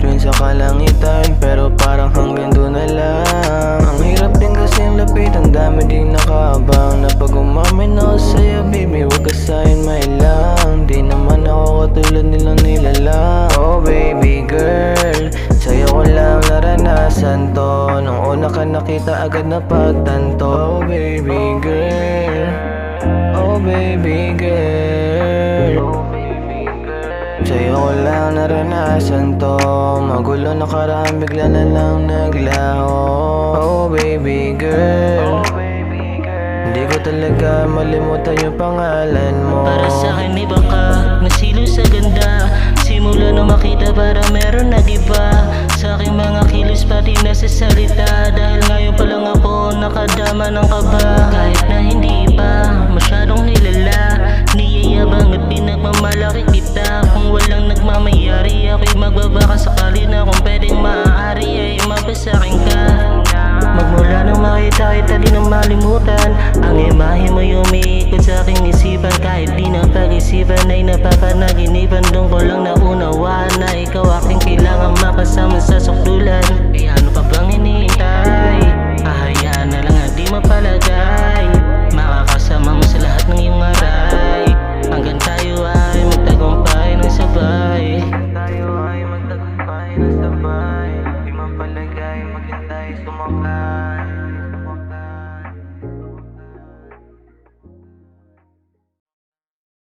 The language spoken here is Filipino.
bituin sa kalangitan, pero parang hanggang doon na lang. Ang hirap din kasing lapit, ang dami ding nakaabang. Na pag umamin ako sa'yo baby, huwag ka sa'kin mailang. Di naman ako katulad nilang nilalang. Oh baby girl, sa'yo ko lang naranasan to. Nung una ka nakita agad na pagtanto. Oh baby girl, oh baby girl, sa'yo ko lang naranasan to. Magulo nakaraan, bigla na lang naglaho. Oh baby girl, hindi ko talaga malimutan yung pangalan mo. Para sa'kin iba ka, nasilo sa ganda. Simula na makita para meron nag-iba sa aking mga kilos pati nasa salita. Dahil ngayon pa lang ako nakadama ng kaba. Kahit na hindi pa masyadong nilala, niyayabang at pinagmamalaki kita. Kung walang nagmamayari, ako'y magbabaka sakali na kung pwedeng maaari ay mapasakin ka. Magmula nang makita kita di na malimutan, ang imahe mo umiikot sa aking isipan. Kahit di na pag-isipan ay napapanaginipan. Doon ko lang naunawaan na ikaw aking kailangang makasama sa sukdulan. Eh ano pa bang hinihintay? Hahayaan na lang at di mapalagay. Makakasama mo sa lahat ng iyong aray. Hanggang tayo ay magtagumpay ng sabay. Tayo ay magtagumpay ng sabay. Di mapalagay, maghintay, sumakay.